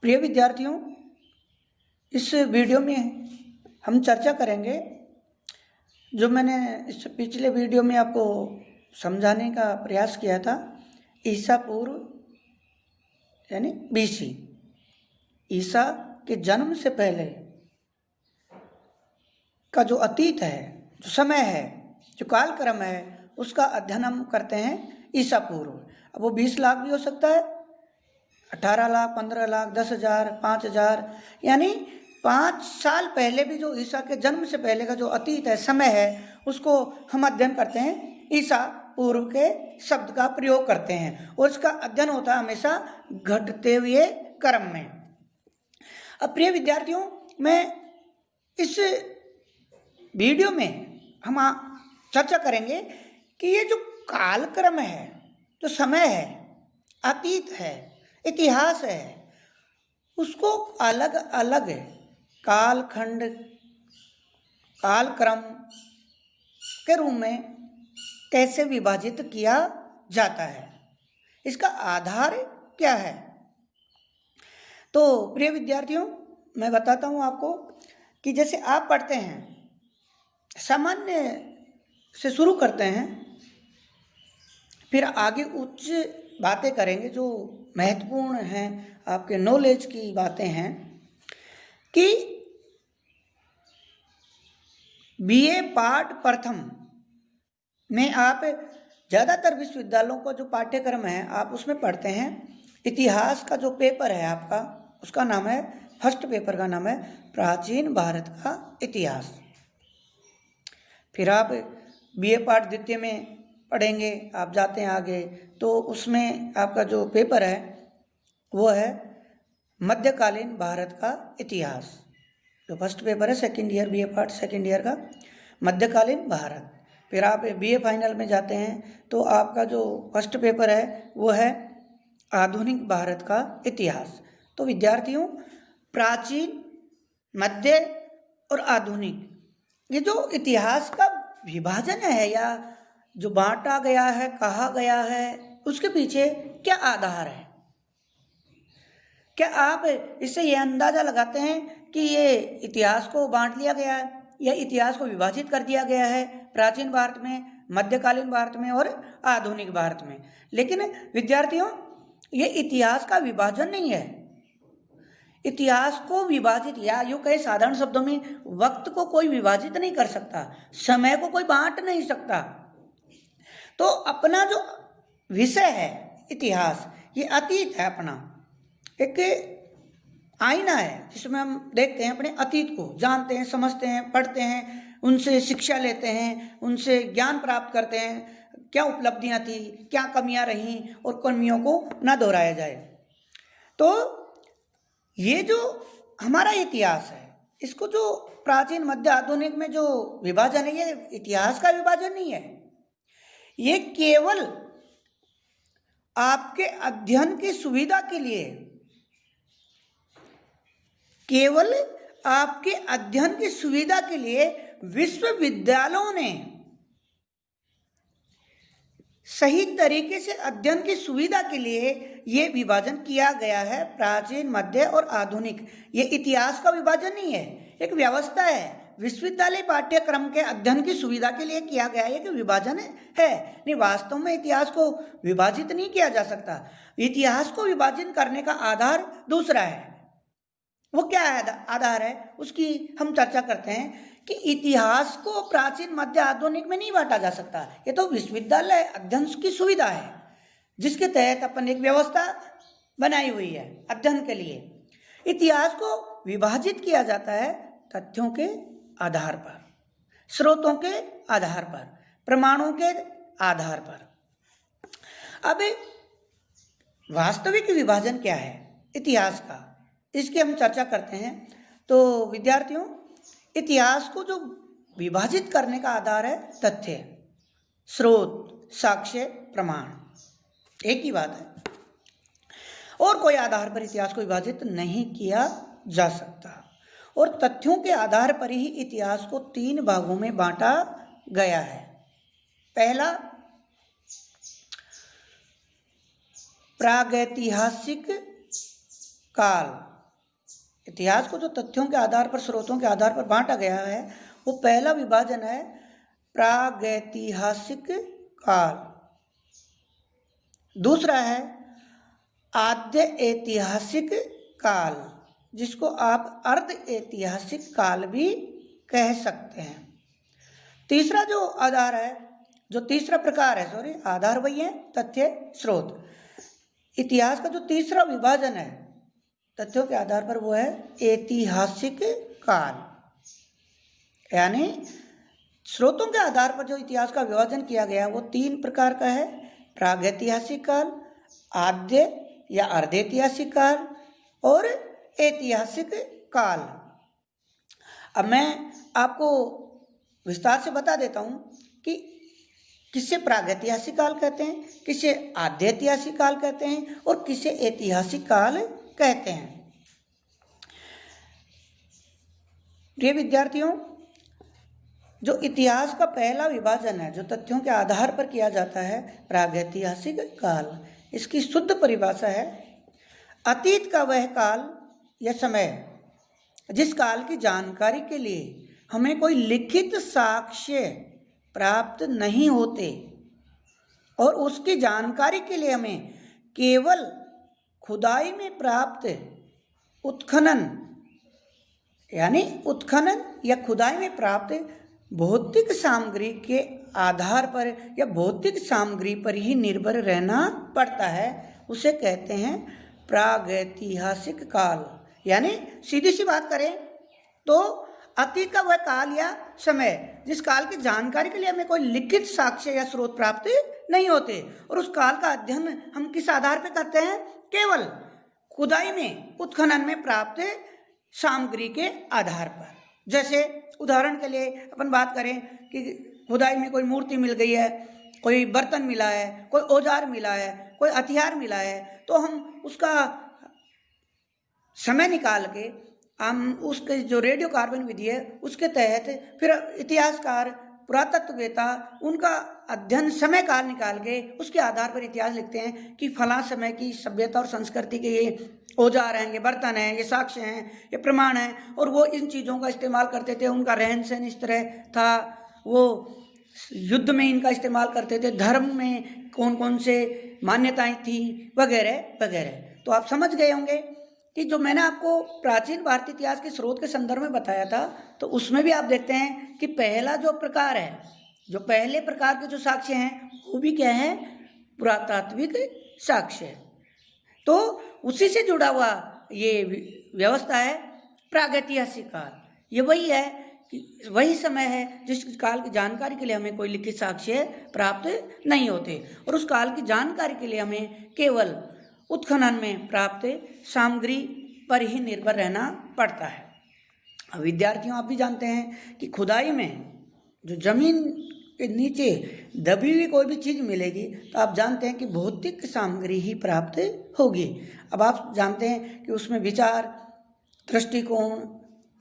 प्रिय विद्यार्थियों, इस वीडियो में हम चर्चा करेंगे जो मैंने इस पिछले वीडियो में आपको समझाने का प्रयास किया था। ईसा पूर्व यानी BC, ईसा के जन्म से पहले का जो अतीत है, जो समय है, जो कालक्रम है, उसका अध्ययन हम करते हैं ईसा पूर्व। अब वो 20 लाख भी हो सकता है, 18 लाख, 15 लाख, 10,000, 5,000, यानी 5 साल पहले भी जो ईसा के जन्म से पहले का जो अतीत है, समय है, उसको हम अध्ययन करते हैं ईसा पूर्व के शब्द का प्रयोग करते हैं और इसका अध्ययन होता है हमेशा घटते हुए क्रम में। अब प्रिय विद्यार्थियों, मैं इस वीडियो में हम चर्चा करेंगे कि ये जो कालक्रम है, जो समय है, अतीत है, इतिहास है, उसको अलग अलग कालखंड, कालक्रम के रूप में कैसे विभाजित किया जाता है, इसका आधार क्या है। तो प्रिय विद्यार्थियों, मैं बताता हूँ आपको कि जैसे आप पढ़ते हैं, सामान्य से शुरू करते हैं, फिर आगे उच्च बातें करेंगे जो महत्वपूर्ण हैं, आपके नॉलेज की बातें हैं कि BA पाठ प्रथम में आप ज़्यादातर विश्वविद्यालयों का जो पाठ्यक्रम है आप उसमें पढ़ते हैं। इतिहास का जो पेपर है आपका, उसका नाम है, फर्स्ट पेपर का नाम है प्राचीन भारत का इतिहास। फिर आप BA पाठ द्वितीय में पढ़ेंगे, आप जाते हैं आगे तो उसमें आपका जो पेपर है वो है मध्यकालीन भारत का इतिहास। जो फर्स्ट पेपर है second year BA part second year का, मध्यकालीन भारत। फिर आप BA फाइनल में जाते हैं तो आपका जो फर्स्ट पेपर है वो है आधुनिक भारत का इतिहास। तो विद्यार्थियों, प्राचीन, मध्य और आधुनिक, ये जो इतिहास का विभाजन है या जो बांटा गया है, कहा गया है, उसके पीछे क्या आधार है? क्या आप इससे ये अंदाज़ा लगाते हैं कि ये इतिहास को बांट लिया गया है या इतिहास को विभाजित कर दिया गया है प्राचीन भारत में, मध्यकालीन भारत में और आधुनिक भारत में? लेकिन विद्यार्थियों, ये इतिहास का विभाजन नहीं है। इतिहास को विभाजित, या यूँ कहे साधारण शब्दों में, वक्त को कोई विभाजित नहीं कर सकता, समय को कोई बांट नहीं सकता। तो अपना जो विषय है इतिहास, ये अतीत है, अपना एक आईना है जिसमें हम देखते हैं अपने अतीत को, जानते हैं, समझते हैं, पढ़ते हैं, उनसे शिक्षा लेते हैं, उनसे ज्ञान प्राप्त करते हैं, क्या उपलब्धियां थी, क्या कमियां रहीं और कमियों को ना दोहराया जाए। तो ये जो हमारा इतिहास है, इसको जो प्राचीन, मध्य, आधुनिक में जो विभाजन है, ये इतिहास का विभाजन नहीं है। ये केवल आपके अध्ययन की सुविधा के लिए, केवल आपके अध्ययन की सुविधा के लिए विश्वविद्यालयों ने सही तरीके से अध्ययन की सुविधा के लिए ये विभाजन किया गया है, प्राचीन, मध्य और आधुनिक। ये इतिहास का विभाजन नहीं है, एक व्यवस्था है, विश्वविद्यालय पाठ्यक्रम के अध्ययन की सुविधा के लिए किया गया है कि विभाजन है। नहीं, वास्तव में इतिहास को विभाजित नहीं किया जा सकता। इतिहास को विभाजन करने का आधार दूसरा है। वो क्या आधार है, उसकी हम चर्चा करते हैं कि इतिहास को प्राचीन, मध्य, आधुनिक में नहीं बांटा जा सकता। ये तो विश्वविद्यालय अध्ययन की सुविधा है जिसके तहत अपन एक व्यवस्था बनाई हुई है अध्ययन के लिए। इतिहास को विभाजित किया जाता है तथ्यों के आधार पर, स्रोतों के आधार पर, प्रमाणों के आधार पर। अब वास्तविक विभाजन क्या है इतिहास का, इसकी हम चर्चा करते हैं। तो विद्यार्थियों, इतिहास को जो विभाजित करने का आधार है तथ्य, स्रोत, साक्ष्य, प्रमाण, एक ही बात है, और कोई आधार पर इतिहास को विभाजित नहीं किया जा सकता। और तथ्यों के आधार पर ही इतिहास को 3 भागों में बांटा गया है। पहला, प्रागैतिहासिक काल। इतिहास को जो तथ्यों के आधार पर, स्रोतों के आधार पर बांटा गया है, वो पहला विभाजन है प्रागैतिहासिक काल। दूसरा है आद्य ऐतिहासिक काल, जिसको आप अर्ध ऐतिहासिक काल भी कह सकते हैं। तीसरा जो आधार है, जो तीसरा प्रकार है, आधार वही है, तथ्य स्रोत। इतिहास का जो तीसरा विभाजन है तथ्यों के आधार पर, वो है ऐतिहासिक काल। यानी स्रोतों के आधार पर जो इतिहास का विभाजन किया गया वो 3 प्रकार का है, प्रागैतिहासिक काल, आद्य या अर्धैतिहासिक काल और ऐतिहासिक काल। अब मैं आपको विस्तार से बता देता हूँ कि किसे प्रागैतिहासिक काल कहते हैं, किसे आद्यैतिहासिक काल कहते हैं और किसे ऐतिहासिक काल कहते हैं। प्रिय विद्यार्थियों, जो इतिहास का पहला विभाजन है, जो तथ्यों के आधार पर किया जाता है, प्रागैतिहासिक काल, इसकी शुद्ध परिभाषा है अतीत का वह काल या समय जिस काल की जानकारी के लिए हमें कोई लिखित साक्ष्य प्राप्त नहीं होते और उसकी जानकारी के लिए हमें केवल खुदाई में प्राप्त उत्खनन या खुदाई में प्राप्त भौतिक सामग्री के आधार पर या भौतिक सामग्री पर ही निर्भर रहना पड़ता है, उसे कहते हैं प्रागैतिहासिक काल। यानी सीधी सी बात करें तो अतीत का वह काल या समय जिस काल की जानकारी के लिए हमें कोई लिखित साक्ष्य या स्रोत प्राप्त नहीं होते और उस काल का अध्ययन हम किस आधार पर करते हैं, केवल खुदाई में, उत्खनन में प्राप्त सामग्री के आधार पर। जैसे उदाहरण के लिए अपन बात करें कि खुदाई में कोई मूर्ति मिल गई है, कोई बर्तन मिला है, कोई औजार मिला है, कोई हथियार मिला है, तो हम उसका समय निकाल के हम उसके जो रेडियो कार्बन विधि है उसके तहत फिर इतिहासकार, पुरातत्ववेता उनका अध्ययन समय काल निकाल के उसके आधार पर इतिहास लिखते हैं कि फला समय की सभ्यता और संस्कृति के ये औजार हैं, ये बर्तन हैं, ये साक्ष्य हैं, ये प्रमाण हैं, और वो इन चीज़ों का इस्तेमाल करते थे, उनका रहन सहन इस तरह था, वो युद्ध में इनका इस्तेमाल करते थे, धर्म में कौन कौन से मान्यताएं थी, वगैरह वगैरह। तो आप समझ गए होंगे कि जो मैंने आपको प्राचीन भारतीय इतिहास के स्रोत के संदर्भ में बताया था, तो उसमें भी आप देखते हैं कि पहला जो प्रकार है, जो पहले प्रकार के जो साक्ष्य हैं वो भी क्या है, पुरातात्विक साक्ष्य। तो उसी से जुड़ा हुआ ये व्यवस्था है प्रागैतिहासिक काल। ये वही है कि वही समय है जिस काल की जानकारी के लिए हमें कोई लिखित साक्ष्य प्राप्त नहीं होते और उस काल की जानकारी के लिए हमें केवल उत्खनन में प्राप्त सामग्री पर ही निर्भर रहना पड़ता है। अब विद्यार्थियों, आप भी जानते हैं कि खुदाई में जो जमीन के नीचे दबी हुई कोई भी चीज़ मिलेगी तो आप जानते हैं कि भौतिक सामग्री ही प्राप्त होगी। अब आप जानते हैं कि उसमें विचार, दृष्टिकोण,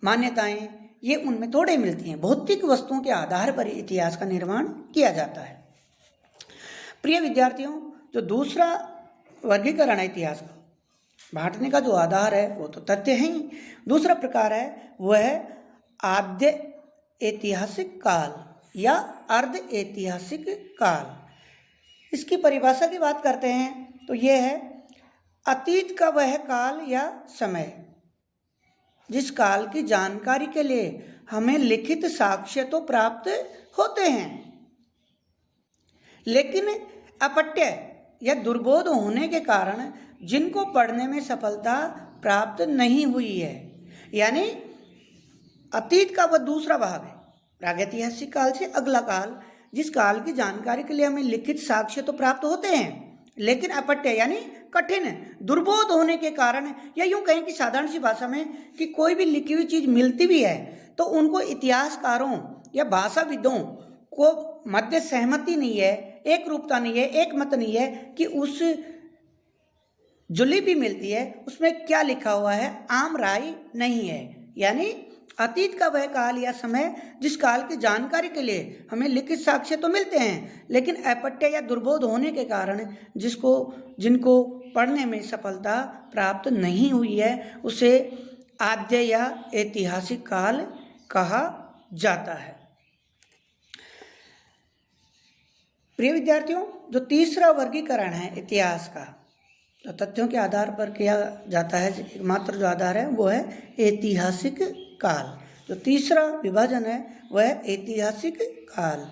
मान्यताएं ये उनमें थोड़े मिलती हैं। भौतिक वस्तुओं के आधार पर इतिहास का निर्माण किया जाता है। प्रिय विद्यार्थियों, जो दूसरा वर्गीकरण है इतिहास का, बांटने का जो आधार है वो तो तथ्य है ही। दूसरा प्रकार है वह है आद्य ऐतिहासिक काल या अर्ध ऐतिहासिक काल। इसकी परिभाषा की बात करते हैं तो यह है अतीत का वह काल या समय जिस काल की जानकारी के लिए हमें लिखित साक्ष्य तो प्राप्त होते हैं, लेकिन अपट्य या दुर्बोध होने के कारण जिनको पढ़ने में सफलता प्राप्त नहीं हुई है। यानी अतीत का वह दूसरा भाग है, प्रागैतिहासिक काल से अगला काल, जिस काल की जानकारी के लिए हमें लिखित साक्ष्य तो प्राप्त होते हैं, लेकिन अपट्य यानी कठिन, दुर्बोध होने के कारण, या यूं कहें कि साधारण सी भाषा में कि कोई भी लिखी हुई चीज मिलती भी है तो उनको इतिहासकारों या भाषाविदों को मध्य सहमति नहीं है, एक रूपता नहीं है, एक मत नहीं है कि उस जो लिपि मिलती है उसमें क्या लिखा हुआ है, आम राय नहीं है। यानी अतीत का वह काल या समय जिस काल की जानकारी के लिए हमें लिखित साक्ष्य तो मिलते हैं, लेकिन अपट्य या दुर्बोध होने के कारण जिनको पढ़ने में सफलता प्राप्त नहीं हुई है उसे आद्य या ऐतिहासिक काल कहा जाता है। प्रिय विद्यार्थियों, जो तीसरा वर्गीकरण है इतिहास का, तो तथ्यों के आधार पर किया जाता है, एकमात्र जो आधार है वो है ऐतिहासिक काल। जो तीसरा विभाजन है वह है ऐतिहासिक काल।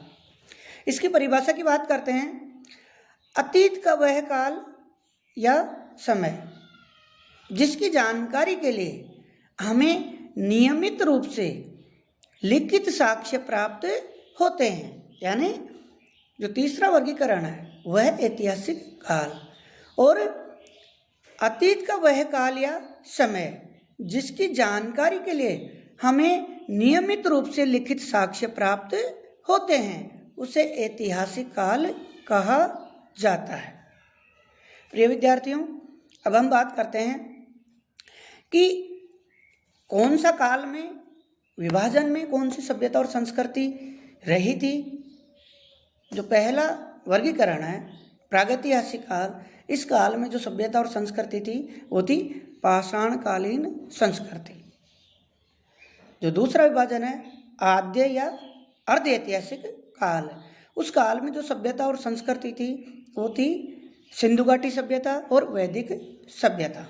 इसकी परिभाषा की बात करते हैं। अतीत का वह काल या समय जिसकी जानकारी के लिए हमें नियमित रूप से लिखित साक्ष्य प्राप्त होते हैं, यानी जो तीसरा वर्गीकरण है वह ऐतिहासिक काल। और अतीत का वह काल या समय जिसकी जानकारी के लिए हमें नियमित रूप से लिखित साक्ष्य प्राप्त होते हैं उसे ऐतिहासिक काल कहा जाता है। प्रिय विद्यार्थियों, अब हम बात करते हैं कि कौन सा काल में विभाजन में कौन सी सभ्यता और संस्कृति रही थी। जो पहला वर्गीकरण है प्रागैतिहासिक काल, इस काल में जो सभ्यता और संस्कृति थी वो थी पाषाणकालीन संस्कृति। जो दूसरा विभाजन है आद्य या अर्ध ऐतिहासिक काल, उस काल में जो सभ्यता और संस्कृति थी वो थी सिंधु घाटी सभ्यता और वैदिक सभ्यता।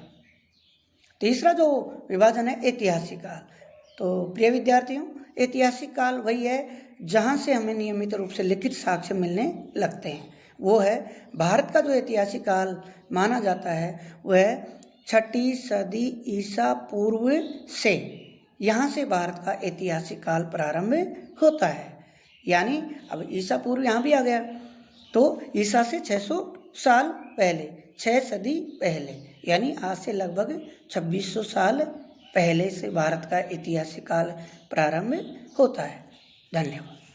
तीसरा जो विभाजन है ऐतिहासिक काल। तो प्रिय विद्यार्थियों, ऐतिहासिक काल वही है जहाँ से हमें नियमित रूप से लिखित साक्ष्य मिलने लगते हैं। वो है भारत का जो ऐतिहासिक काल माना जाता है वह 6ठी सदी ईसा पूर्व से, यहाँ से भारत का ऐतिहासिक काल प्रारंभ होता है। यानी अब ईसा पूर्व यहाँ भी आ गया, तो ईसा से 600 साल पहले, 6 सदी पहले, यानी आज से लगभग 2600 साल पहले से भारत का ऐतिहासिक काल प्रारंभ होता है। धन्यवाद।